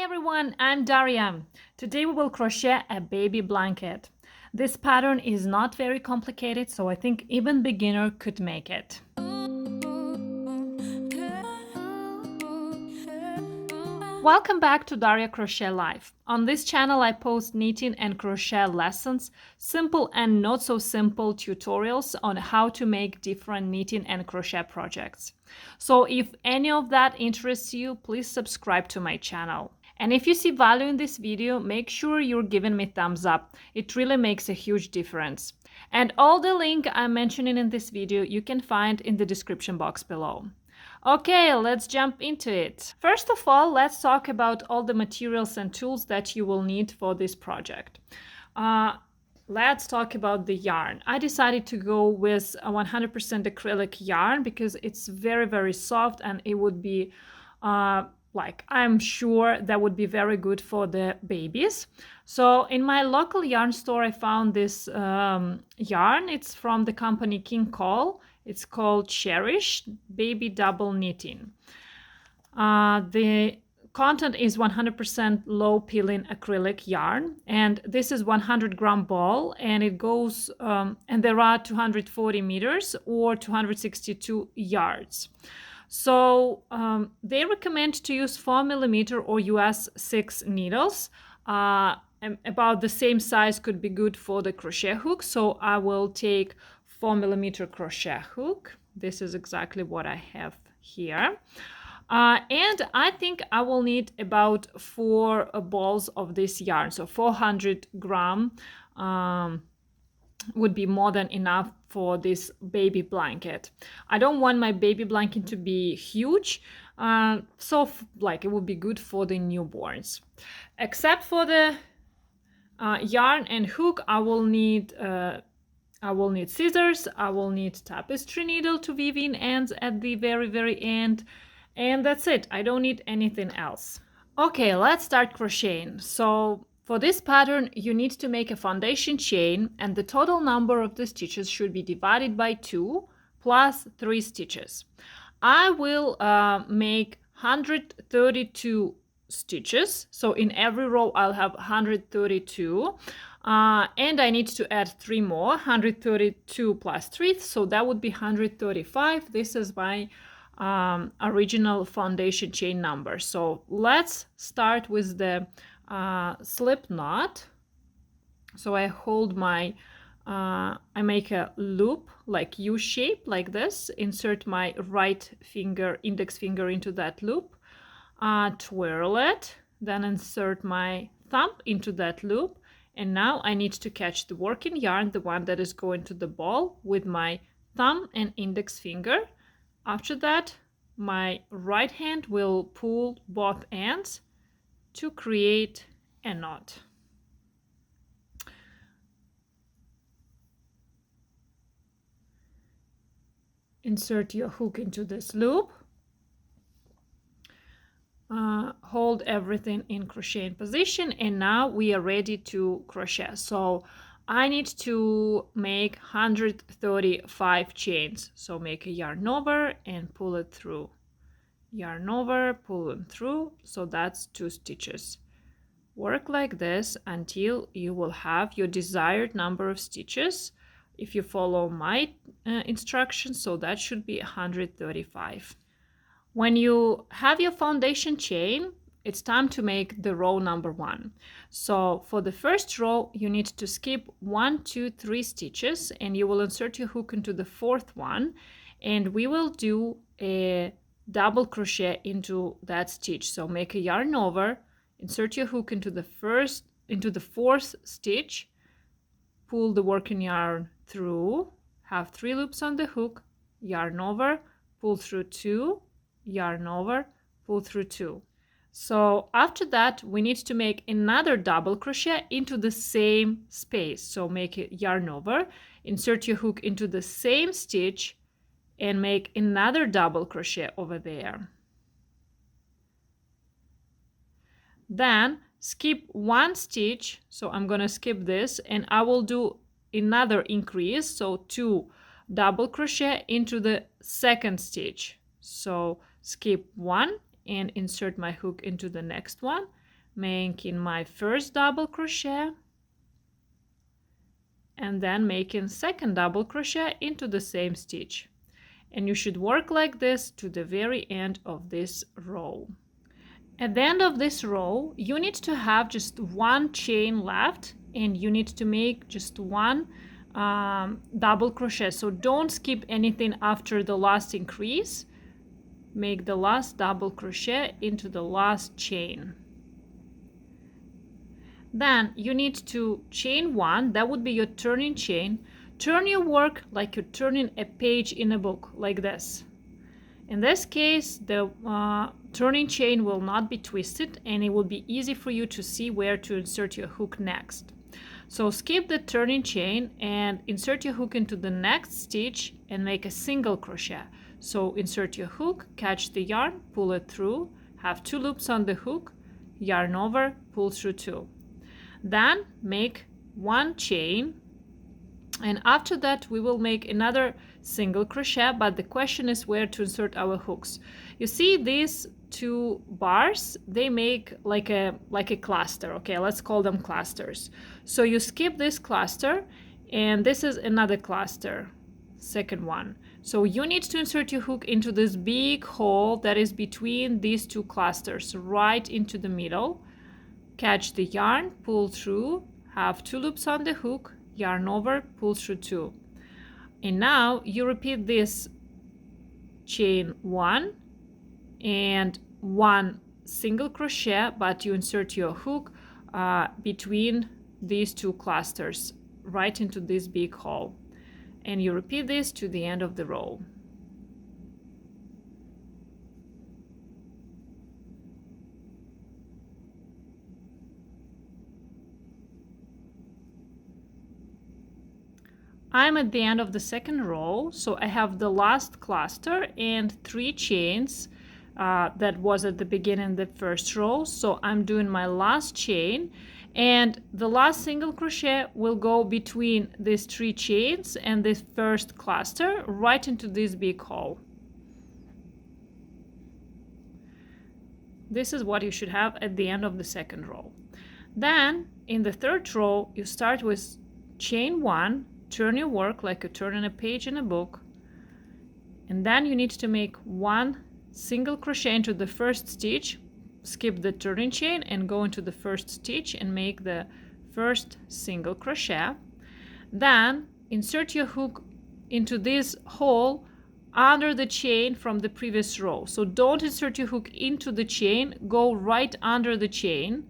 everyone, I'm Daria. Today we will crochet a baby blanket. This pattern is not very complicated, so I think even beginner could make it. Welcome back to Darya Crochet Life. On this channel I post knitting and crochet lessons, simple and not so simple tutorials on how to make different knitting and crochet projects. So if any of that interests you, please subscribe to my channel. And if you see value in this video, make sure you're giving me thumbs up. It really makes a huge difference. And all the link I'm mentioning in this video you can find in the description box below. Okay, let's jump into it. First of all, let's talk about all the materials and tools that you will need for this project. Let's talk about the yarn. I decided to go with a 100% acrylic yarn because it's very, very soft and it would be I'm sure that would be very good for the babies. So in my local yarn store, I found this yarn. It's from the company King Cole. It's called Cherished Baby Double Knitting. The content is 100% low peeling acrylic yarn, and this is 100-gram ball, and it goes and there are 240 meters or 262 yards. So they recommend to use 4mm or US 6 needles. About the same size could be good for the crochet hook. So I will take 4mm crochet hook. This is exactly what I have here. And I think I will need about 4 balls of this yarn. So 400 gram would be more than enough for this baby blanket. I don't want my baby blanket to be huge, so it would be good for the newborns. Except for the yarn and hook, I will need scissors, I will need tapestry needle to weave in ends at the very end, and that's it. I don't need anything else. Okay, let's start crocheting. So for this pattern, you need to make a foundation chain, and the total number of the stitches should be divided by 2 plus 3 stitches. I will make 132 stitches. So in every row, I'll have 132. And I need to add 3 more, 132 plus 3, so that would be 135. This is my original foundation chain number. So let's start with the slip knot. So I hold my I make a loop like U shape like this, insert my right finger, index finger into that loop, twirl it, then insert my thumb into that loop, and now I need to catch the working yarn, the one that is going to the ball, with my thumb and index finger. After that, my right hand will pull both ends to create a knot. Insert your hook into this loop. Hold everything in crocheting position, and now we are ready to crochet. So I need to make 135 chains. So make a yarn over and pull it through. Yarn over, pull them through. So that's 2 stitches. Work like this until you will have your desired number of stitches if you follow my instructions. So that should be 135. When you have your foundation chain, it's time to make the row number 1. So for the first row, you need to skip 1, 2, 3 stitches, and you will insert your hook into the 4th one, and we will do a double crochet into that stitch. So make a yarn over, insert your hook into the 4th stitch, pull the working yarn through, have 3 loops on the hook, yarn over, pull through 2, yarn over, pull through 2. So after that, we need to make another double crochet into the same space. So make a yarn over, insert your hook into the same stitch, and make another double crochet over there. Then skip 1 stitch. So I'm going to skip this, and I will do another increase. So 2 double crochet into the 2nd stitch. So skip 1 and insert my hook into the next one, making my first double crochet, and then making second double crochet into the same stitch. And you should work like this to the very end of this row. At the end of this row, you need to have just one chain left, and you need to make just one double crochet. So don't skip anything after the last increase. Make the last double crochet into the last chain. Then you need to chain one, that would be your turning chain. Turn your work like you're turning a page in a book, like this. In this case, the turning chain will not be twisted, and it will be easy for you to see where to insert your hook next. So skip the turning chain and insert your hook into the next stitch and make a single crochet. So insert your hook, catch the yarn, pull it through, have 2 loops on the hook, yarn over, pull through 2. Then make 1 chain, and after that we will make another single crochet, but the question is where to insert our hooks. You see these 2 bars, they make like a cluster. Okay, let's call them clusters. So you skip this cluster, and this is another cluster, second one. So you need to insert your hook into this big hole that is between these 2 clusters, right into the middle. Catch the yarn, pull through, have 2 loops on the hook, yarn over, pull through 2. And now you repeat this chain 1 and 1 single crochet, but you insert your hook between these 2 clusters right into this big hole, and you repeat this to the end of the row. I'm at the end of the second row, so I have the last cluster and 3 chains that was at the beginning of the first row. So I'm doing my last chain, and the last single crochet will go between these 3 chains and this first cluster right into this big hole. This is what you should have at the end of the second row. Then in the third row, you start with chain 1, turn your work like you're turning a page in a book, and then you need to make 1 single crochet into the first stitch, skip the turning chain and go into the first stitch and make the first single crochet. Then insert your hook into this hole under the chain from the previous row. So don't insert your hook into the chain, go right under the chain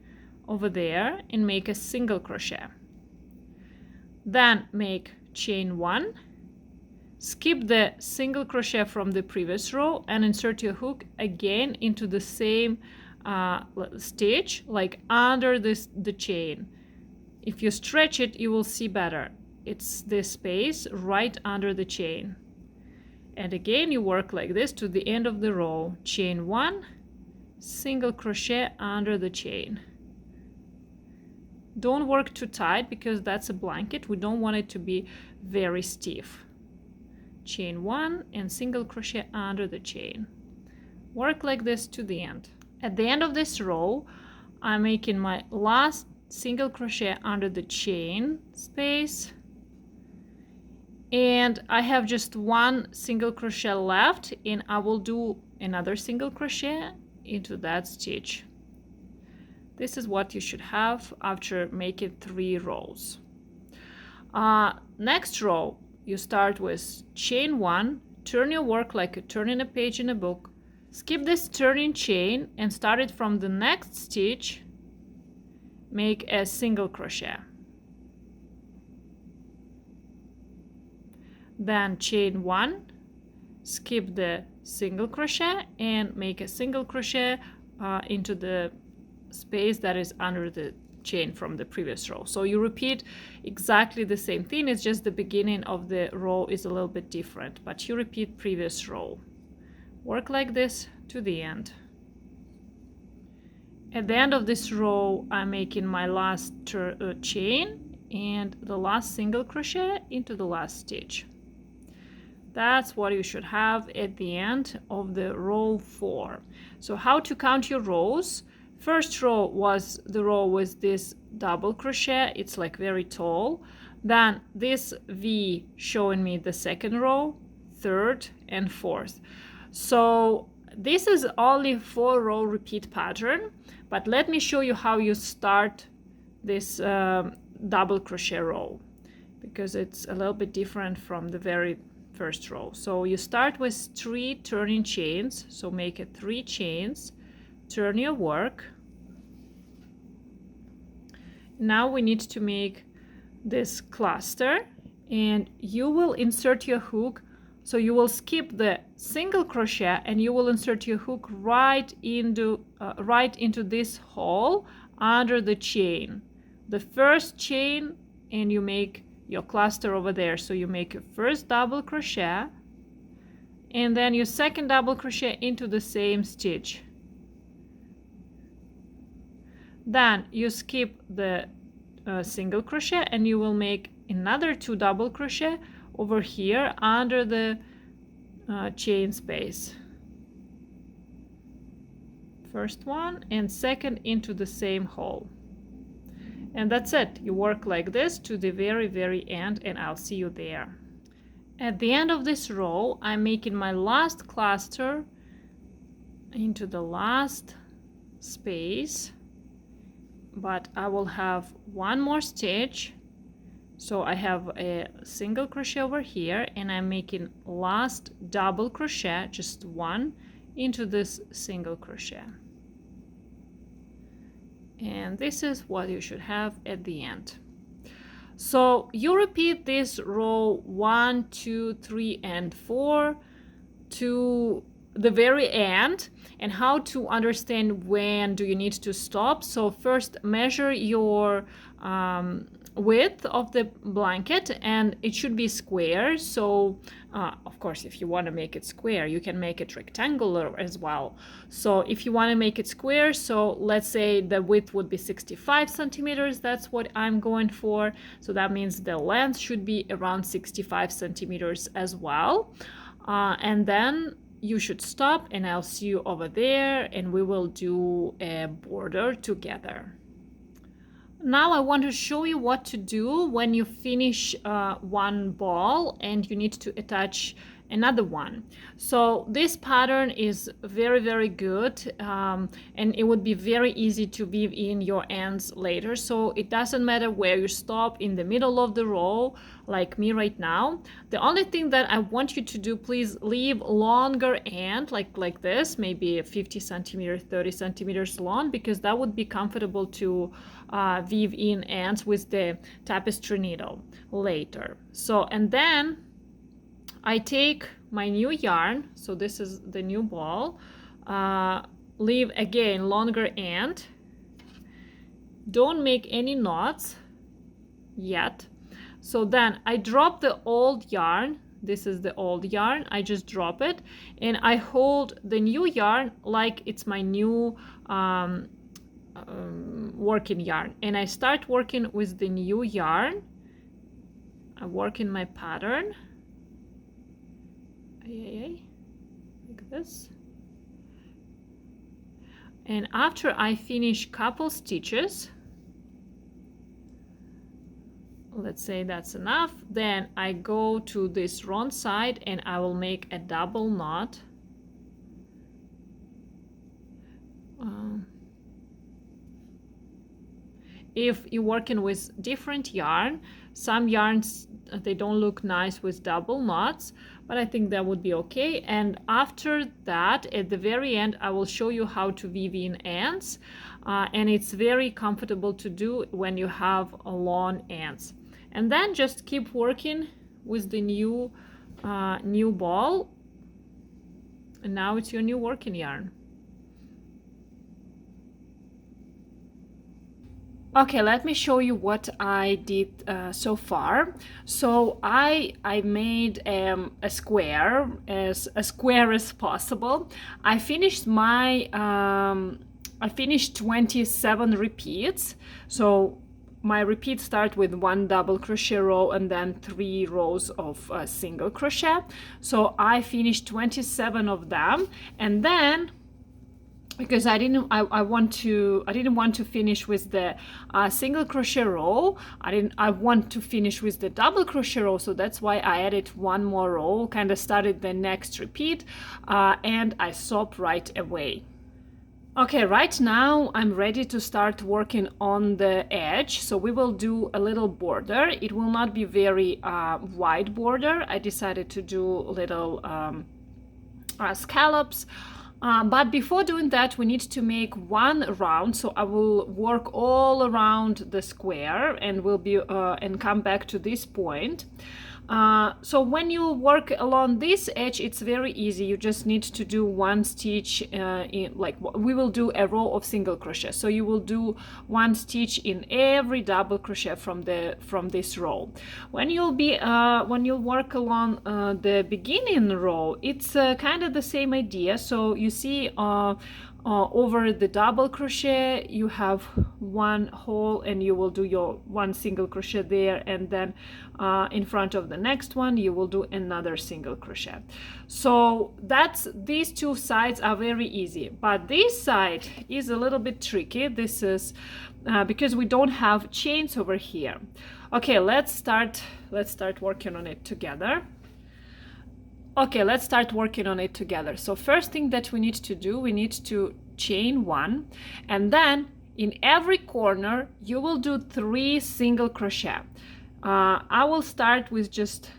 over there and make a single crochet. Then make chain 1, skip the single crochet from the previous row and insert your hook again into the same stitch, like under the chain. If you stretch it, you will see better. It's this space right under the chain. And again, you work like this to the end of the row. Chain 1, single crochet under the chain. Don't work too tight because that's a blanket. We don't want it to be very stiff. Chain 1 and single crochet under the chain. Work like this to the end. At the end of this row, I'm making my last single crochet under the chain space, and I have just 1 single crochet left, and I will do another single crochet into that stitch. This is what you should have after making 3 rows. Next row, you start with chain 1, turn your work like you're turning a page in a book, skip this turning chain and start it from the next stitch, make a single crochet. Then chain 1, skip the single crochet and make a single crochet into the space that is under the chain from the previous row. So you repeat exactly the same thing, it's just the beginning of the row is a little bit different, but you repeat previous row. Work like this to the end. At the end of this row, I'm making my last chain and the last single crochet into the last stitch. That's what you should have at the end of the row 4. So how to count your rows? First row was the row with this double crochet, it's like very tall. Then this V showing me the second row, third and fourth. So this is only 4-row repeat pattern, but let me show you how you start this double crochet row, because it's a little bit different from the very first row. So you start with 3 turning chains, so make it 3 chains, turn your work. Now we need to make this cluster, and you will insert your hook. So you will skip the single crochet and you will insert your hook right into this hole under the chain, the first chain, and you make your cluster over there. So you make your first double crochet and then your second double crochet into the same stitch. Then you skip the single crochet and you will make another 2 double crochet over here under the chain space. First one and second into the same hole. And that's it. You work like this to the very, very end, and I'll see you there. At the end of this row, I'm making my last cluster into the last space, but I will have one more stitch. So I have a single crochet over here and I'm making last double crochet, just one, into this single crochet. And this is what you should have at the end. So you repeat this row 1, 2, 3, and 4 to the very end. And how to understand when do you need to stop. So first measure your width of the blanket, and it should be square. So of course, if you want to make it square, you can make it rectangular as well. So if you want to make it square, so let's say the width would be 65 centimeters. That's what I'm going for. So that means the length should be around 65 centimeters as well. And then you should stop, and I'll see you over there and we will do a border together. Now I want to show you what to do when you finish one ball and you need to attach another one. So this pattern is very, very good, and it would be very easy to weave in your ends later. So it doesn't matter where you stop, in the middle of the row like me right now. The only thing that I want you to do, please leave longer end like this, maybe 50 centimeters, 30 centimeters long, because that would be comfortable to weave in ends with the tapestry needle later. So, and then I take my new yarn, so this is the new ball, leave again longer end, don't make any knots yet. So then I drop the old yarn, this is the old yarn, I just drop it and I hold the new yarn like it's my new working yarn, and I start working with the new yarn. I work in my pattern like this, and after I finish couple stitches, let's say that's enough, then I go to this wrong side and I will make a double knot. If you're working with different yarn, some yarns they don't look nice with double knots, but I think that would be okay. And after that, at the very end, I will show you how to weave in ends, and it's very comfortable to do when you have long ends. And then just keep working with the new ball, and now it's your new working yarn. Okay, let me show you what I did so far. So I made a square, as square as possible. I finished my I finished 27 repeats. So my repeats start with 1 double crochet row and then 3 rows of single crochet. So I finished 27 of them, and then because I didn't want to finish with the single crochet row. I want to finish with the double crochet row, so that's why I added one more row, kind of started the next repeat, and I stopped right away. Okay, right now I'm ready to start working on the edge. So we will do a little border. It will not be very wide border. I decided to do little scallops. But before doing that, we need to make one round. So I will work all around the square and will be and come back to this point. So when you work along this edge, it's very easy. You just need to do one stitch we will do a row of single crochet. So you will do one stitch in every double crochet from this row. When you'll work along the beginning row, it's kind of the same idea. So you see over the double crochet you have one hole, and you will do your one single crochet there, and then in front of the next one you will do another single crochet. So these two sides are very easy, but this side is a little bit tricky. This is because we don't have chains over here. Okay, let's start working on it together. Okay, let's start working on it together. So first thing that we need to do, we need to chain one, and then in every corner you will do 3 single crochet. I will start with just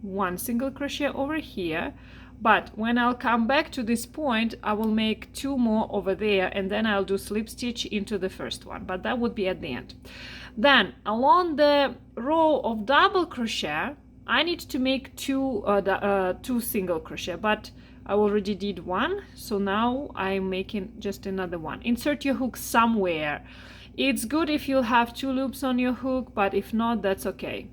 one single crochet over here, but when I'll come back to this point, I will make 2 more over there, and then I'll do slip stitch into the first one, but that would be at the end. Then along the row of double crochet, I need to make 2 single crochet, but I already did one, so now I'm making just another one. Insert your hook somewhere. It's good if you have 2 loops on your hook, but if not, that's okay.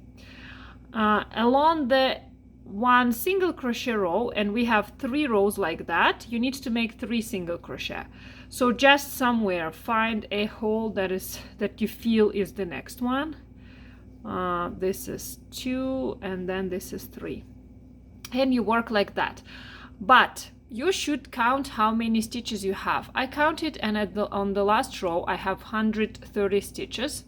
Along the one single crochet row, and we have 3 rows like that, you need to make 3 single crochet. So just somewhere find a hole that you feel is the next one. This is 2, and then this is 3, and you work like that. But you should count how many stitches you have. I counted, and on the last row I have 130 stitches.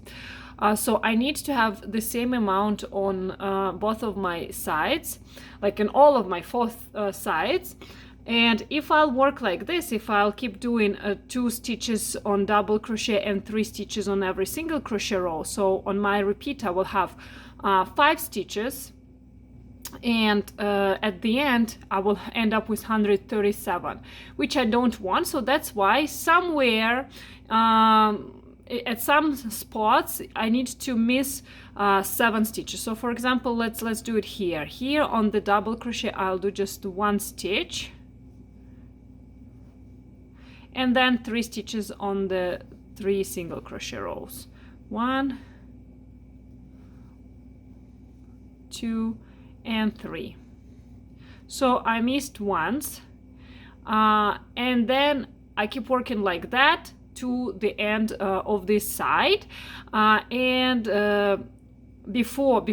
So I need to have the same amount on both of my sides, like in all of my 4 sides. And if I'll work like this, if I'll keep doing 2 stitches on double crochet and 3 stitches on every single crochet row, so on my repeat I will have 5 stitches, and at the end I will end up with 137, which I don't want. So that's why somewhere at some spots I need to miss 7 stitches. So for example, let's do it here on the double crochet. I'll do just 1 stitch, and then 3 stitches on the 3 single crochet rows. 1, 2, and 3. So I missed once, and then I keep working like that to the end of this side, and before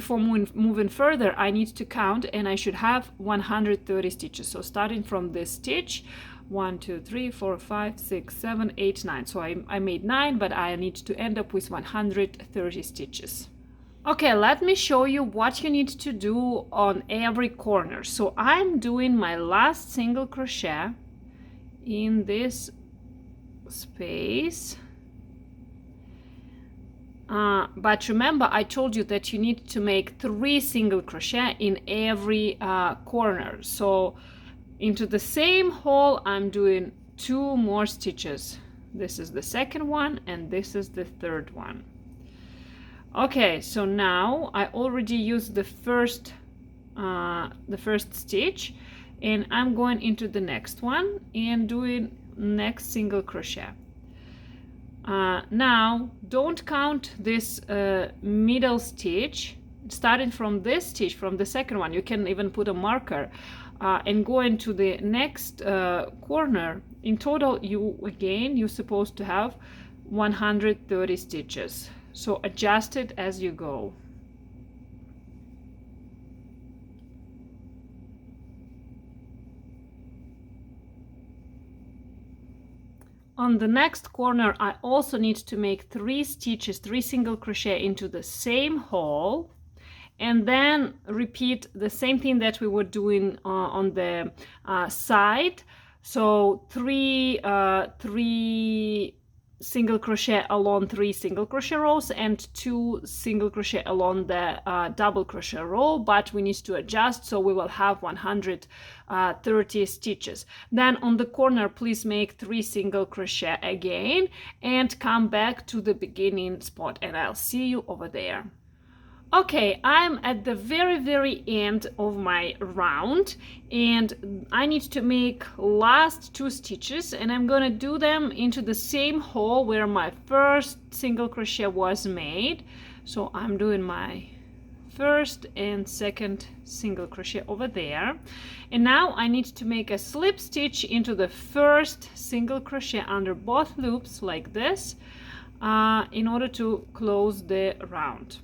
moving further, I need to count, and I should have 130 stitches. So starting from this stitch, 1, 2, 3, 4, 5, 6, 7, 8, 9. So I made 9, but I need to end up with 130 stitches. Okay, let me show you what you need to do on every corner. So I'm doing my last single crochet in this space. But remember, I told you that you need to make 3 single crochet in every corner. So into the same hole I'm doing 2 more stitches. This is the second one, and this is the third one. Okay, so now I already used the first stitch, and I'm going into the next one and doing next single crochet. Now don't count this middle stitch. Starting from this stitch, from the second one, you can even put a marker and go into the next corner. In total, you're supposed to have 130 stitches. So adjust it as you go. On the next corner, I also need to make 3 stitches, 3 single crochet into the same hole, and then repeat the same thing that we were doing on the side. So 3 single crochet along 3 single crochet rows and 2 single crochet along the double crochet row, but we need to adjust, so we will have 130 stitches. Then on the corner, please make 3 single crochet again and come back to the beginning spot, and I'll see you over there. Okay, I'm at the very end of my round, and I need to make last 2 stitches, and I'm gonna do them into the same hole where my first single crochet was made. So I'm doing my first and second single crochet over there, and now I need to make a slip stitch into the first single crochet under both loops like this in order to close the round.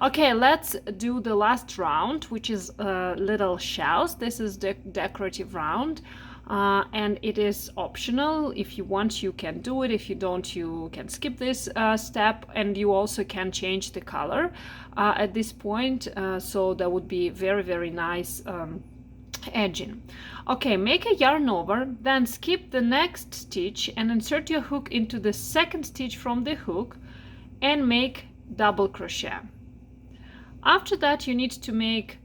Okay, let's do the last round, which is little shells. This is the decorative round, and it is optional. If you want, you can do it. If you don't, you can skip this step, and you also can change the color at this point, so that would be very nice edging. Okay, make a yarn over, then skip the next stitch and insert your hook into the second stitch from the hook and make double crochet. After that, you need to make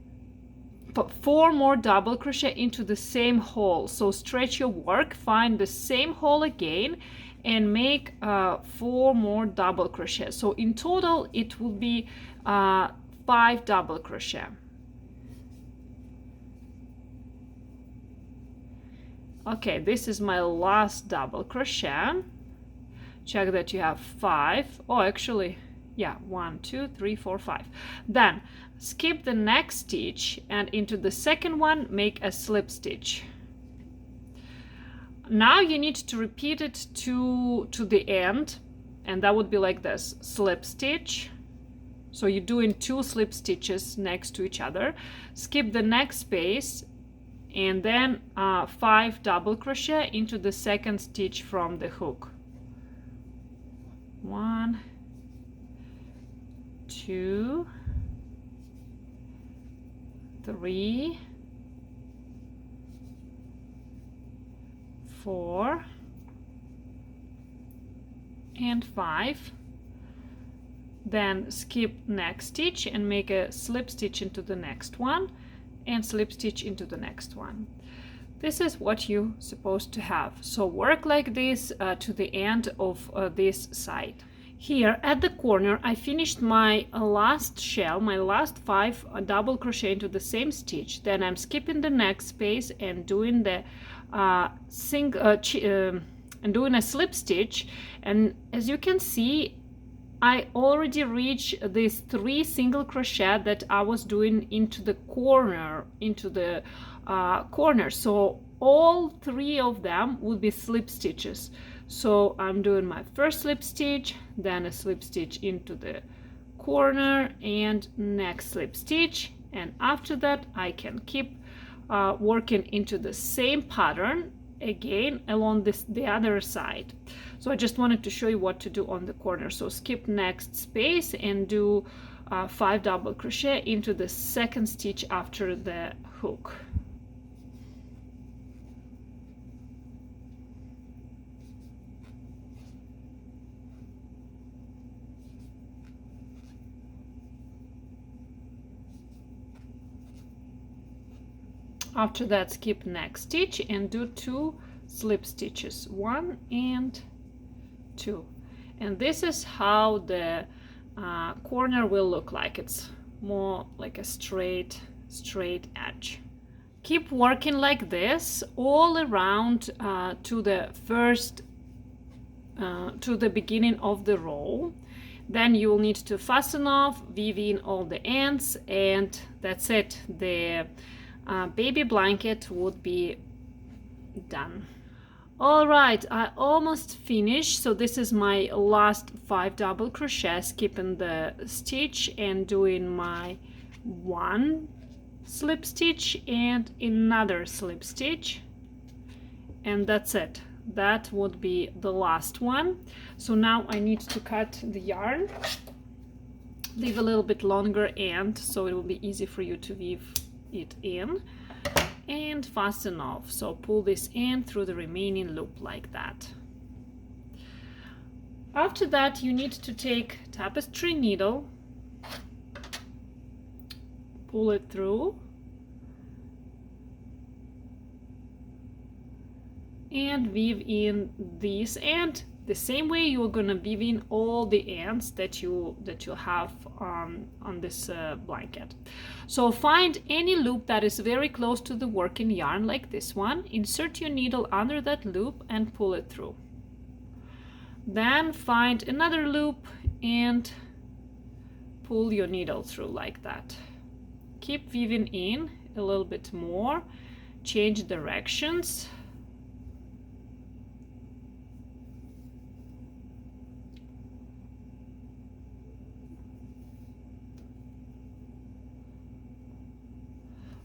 4 more double crochet into the same hole. So stretch your work, find the same hole again, and make 4 more double crochet. So in total, it will be 5 double crochet. Okay, this is my last double crochet. Check that you have 5. Oh, actually, yeah, 1, 2, 3, 4, 5. Then skip the next stitch and into the second one make a slip stitch. Now you need to repeat it to the end, and that would be like this: slip stitch. So you're doing 2 slip stitches next to each other, skip the next space, and then 5 double crochet into the second stitch from the hook. 1, 2, 3, 4, and 5. Then skip next stitch and make a slip stitch into the next one and slip stitch into the next one. This is what you're supposed to have. So work like this to the end of this side. Here at the corner, I finished my last shell, my last 5 double crochet into the same stitch. Then I'm skipping the next space and doing the doing a slip stitch. And as you can see, I already reached these 3 single crochet that I was doing into the corner, So all 3 of them would be slip stitches. So I'm doing my first slip stitch, then a slip stitch into the corner and next slip stitch, and after that I can keep working into the same pattern again along the other side. So I just wanted to show you what to do on the corner. So skip next space and do 5 double crochet into the second stitch after the hook. After that, skip next stitch and do 2 slip stitches, 1 and 2. And this is how the corner will look like. It's more like a straight edge. Keep working like this all around to the beginning of the row. Then you will need to fasten off, weave in all the ends, and that's it. The baby blanket would be done. All right, I almost finished. So this is my last 5 double crochet, skipping the stitch and doing my 1 slip stitch and another slip stitch, and that's it. that would be the last one. So now I need to cut the yarn, leave a little bit longer end so it will be easy for you to weave it in, and fasten off. So pull this in through the remaining loop like that. After that, you need to take tapestry needle, pull it through, and weave in these, and the same way you're gonna weave in all the ends that you have on this blanket. So find any loop that is very close to the working yarn, like this one, insert your needle under that loop and pull it through. Then find another loop and pull your needle through like that. Keep weaving in a little bit more, change directions.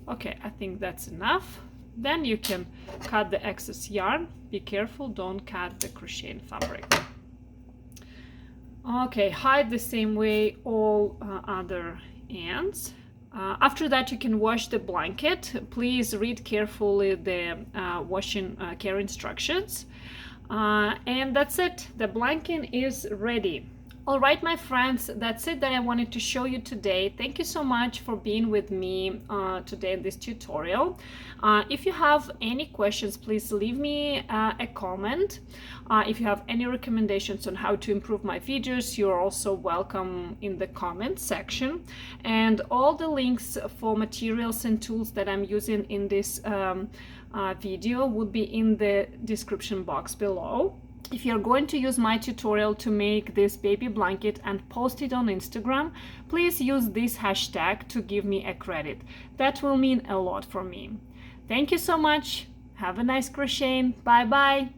Okay, I think that's enough. Then you can cut the excess yarn. Be careful, don't cut the crocheting fabric. Okay, hide the same way all other ends. After that, you can wash the blanket. Please read carefully the washing care instructions. And that's it. The blanket is ready. All right, my friends, that's it that I wanted to show you today. Thank you so much for being with me today in this tutorial. If you have any questions, please leave me a comment. If you have any recommendations on how to improve my videos, you're also welcome in the comment section. And all the links for materials and tools that I'm using in this video would be in the description box below. If you're going to use my tutorial to make this baby blanket and post it on Instagram, please use this hashtag to give me a credit. That will mean a lot for me. Thank you so much. Have a nice crocheting. Bye bye.